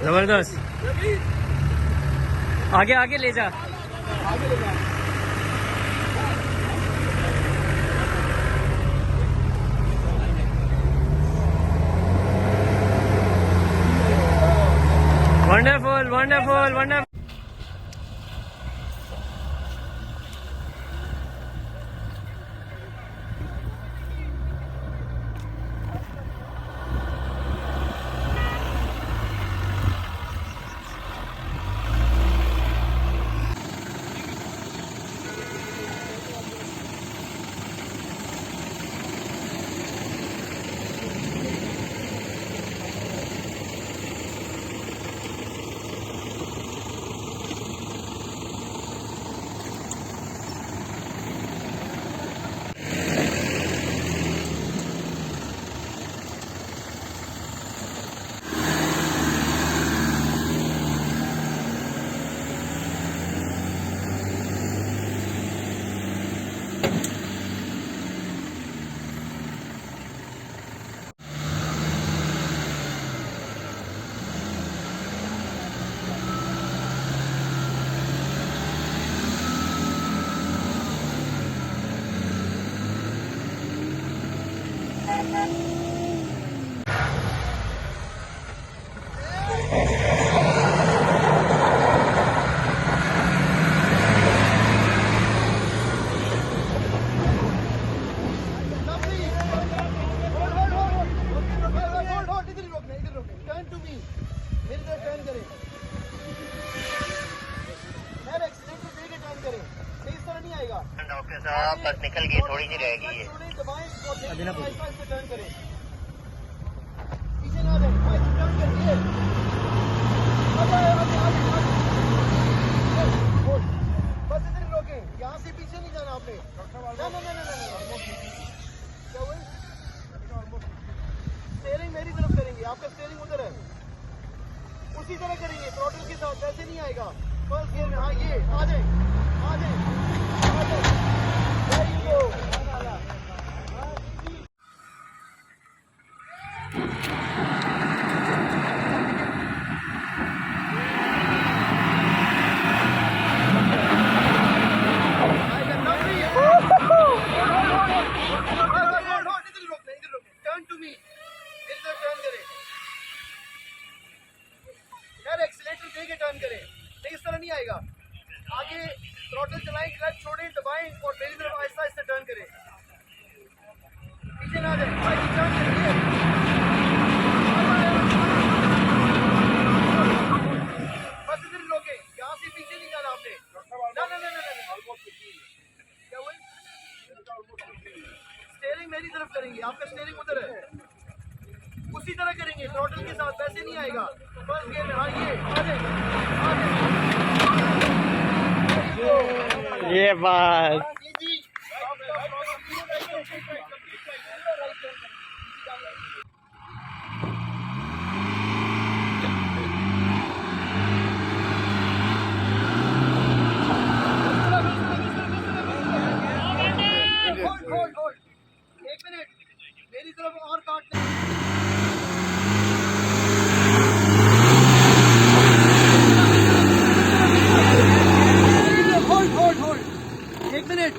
जबरदस्त। आगे आगे ले जा। Wonderful wonderful wonderful. डॉक्टर साहब बस निकल गई, थोड़ी सी रह गई है। बस इधर रोके, यहाँ से पीछे नहीं जाना आपने। स्टीयरिंग मेरी तरफ करेंगे, आपका स्टीयरिंग उधर है, उसी तरह करेंगे, थ्रॉटल के साथ, ऐसे नहीं आएगा। फर्स्ट गियर में, हाँ ये आ जाए, आ जाए, आ जाए। There you go. Turn to me. इधर turn करें। यार एक्सीलेटर दे के टर्न करें, नहीं इस तरह नहीं आएगा। आगे थ्रॉटल चलाएं, क्लच छोड़ें, दबाएं और मेरी तरफ आहिस्ता आहिस्ता टर्न करें। पीछे ना जाए, आगे टर्न करिए। बस इधर रोके, यहाँ से पीछे नहीं जाना आपने। ना ना ना ना ना। क्या हुआ? स्टीयरिंग मेरी तरफ करेंगे, आपका स्टीयरिंग उधर है, उसी तरह करेंगे, थ्रॉटल के साथ, वैसे नहीं आएगा। फर्स्ट गियर में, हाँ ये आ जाए, आ जाए। ये बात मिनट।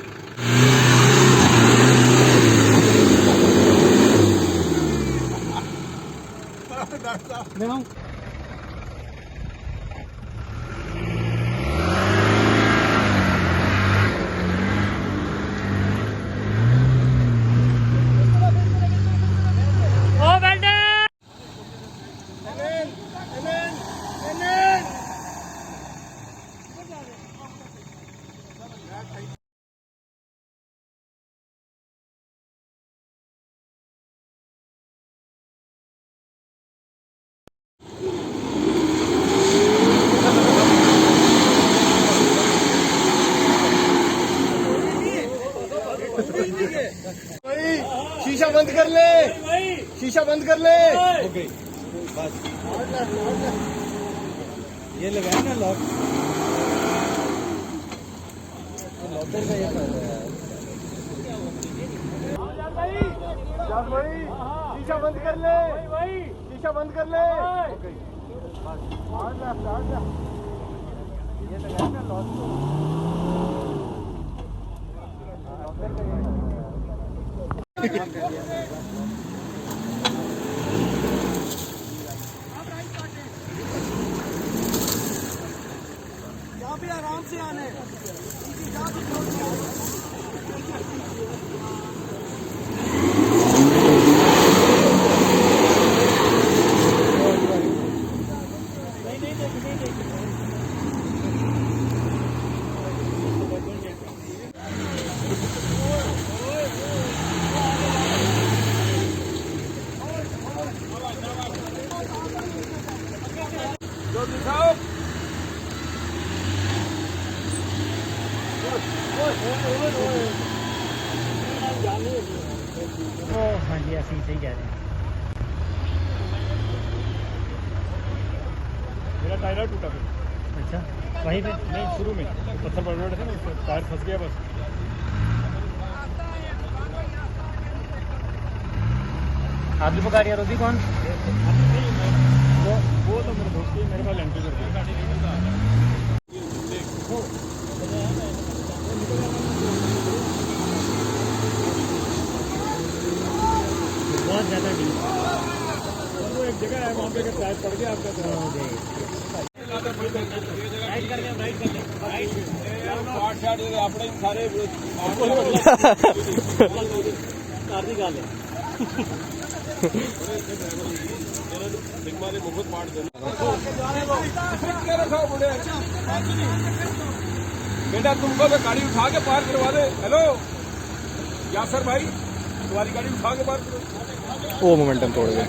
ओ वेल्डन भाई शीशा बंद कर ले, शीशा बंद कर ले। ओके बस ये लगाया ना लॉक, लॉकर का ये फायदा है। भाई शीशा बंद कर ले, शीशा बंद कर ले। ओके बस ये लगाया ना लॉक, लॉकर का ये यहाँ पे आराम से आना है। हाँ जी ऐसे ही सही कह रहे हैं। मेरा टायर टूटा फिर। अच्छा वहीं पे नहीं शुरू में पत्थर पड़ रहे थे ना, उससे टायर फंस गया बस। आदमी को गाड़ी रोधी कौन? वो तो मेरे दोस्त ही मेरे पास एंट्री कर दिया। बहुत ज़्यादा डीप। वो एक जगह है वहाँ पे अगर टायर पड़ गया आपका तो राइट कर दे, राइट कर दे। अपने सारे सारी गाल है। बेटा तुमको तो गाड़ी उठा के पार करवा दे। हेलो यासर भाई, तुम्हारी गाड़ी उठा के पार करो। वो मोमेंटम तोड़ गया।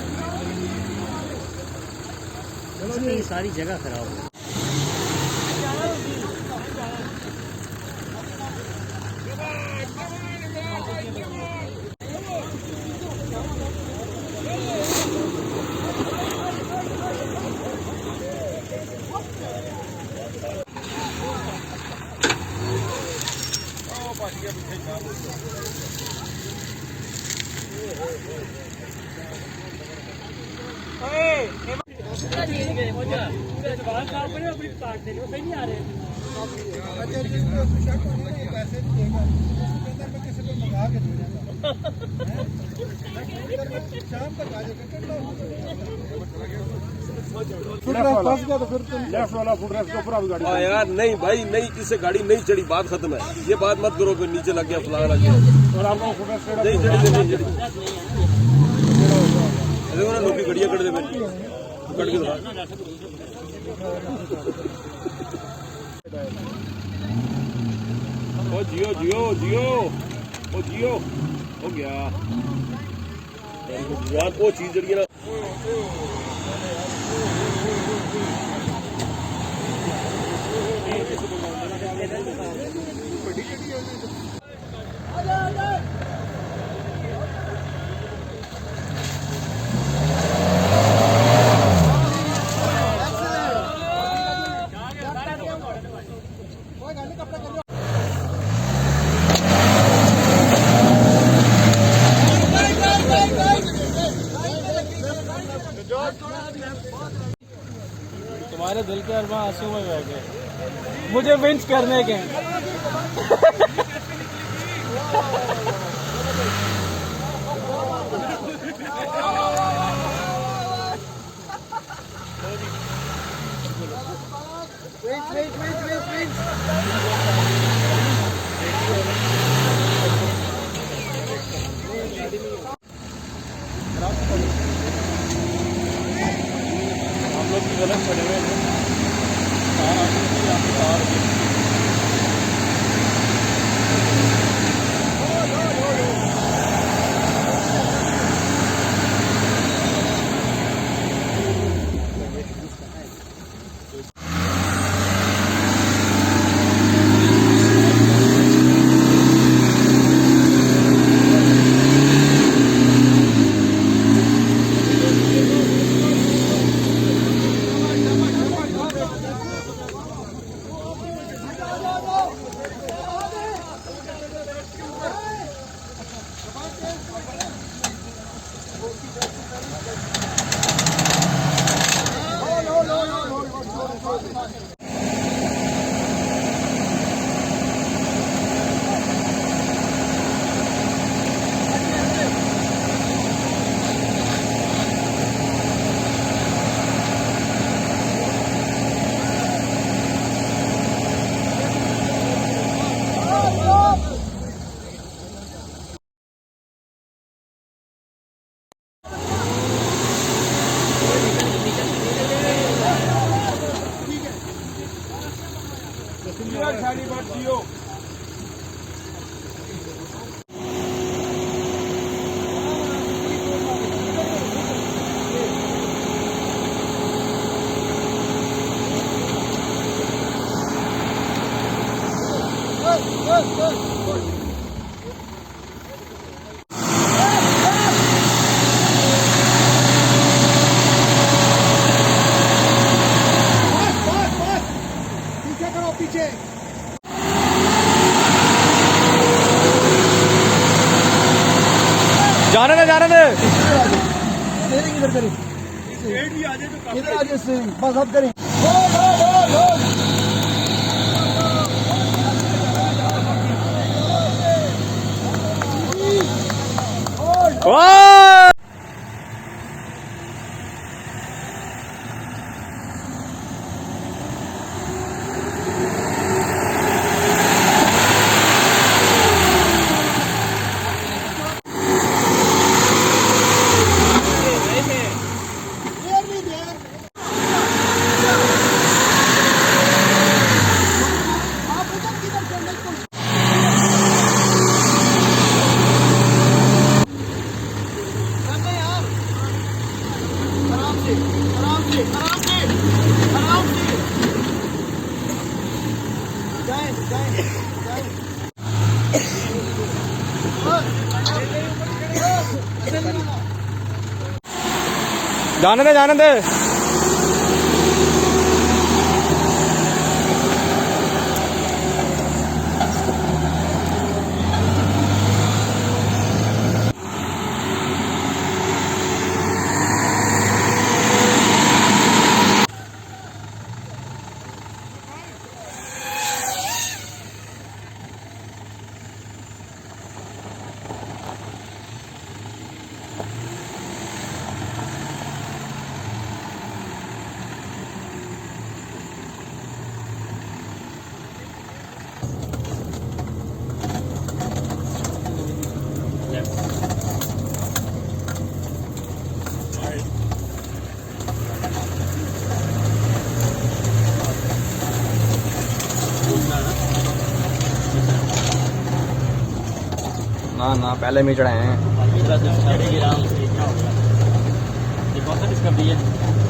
ये सारी जगह खराब है। सही नहीं आ रहे। शाम तक आ लेफ्ट वाला फुट रेस्ट के ऊपर आप गाड़ी। हाँ यार नहीं भाई नहीं, इससे गाड़ी नहीं चढ़ी, बात खत्म है। ये बात मत करो कि नीचे लग गया फलाना लग गया। और आप लोग फुट रेस्ट नहीं चढ़ी, नहीं चढ़ी। देखो ना लोग गड़िया कट दे कट के ओ जियो जियो जियो ओ जियो हो गया यार। वो चीज जड़ी ना तुम्हारे दिल के अरमान आंसू में बह गए, मुझे विंच करने के। हम लोग भी गलत पड़े हुए हैं। कार आती है, यहाँ पे कार भी। साड़ी बात जियो। पीछे करो पीछे। जाने दे जाने दे। स्टीयरिंग इधर करें, इधर आ जाए स्टीयरिंग, बस अब करें। वाह जाने दे जाने दे। ना ना पहले में चढ़ाए हैं। इसका भी है।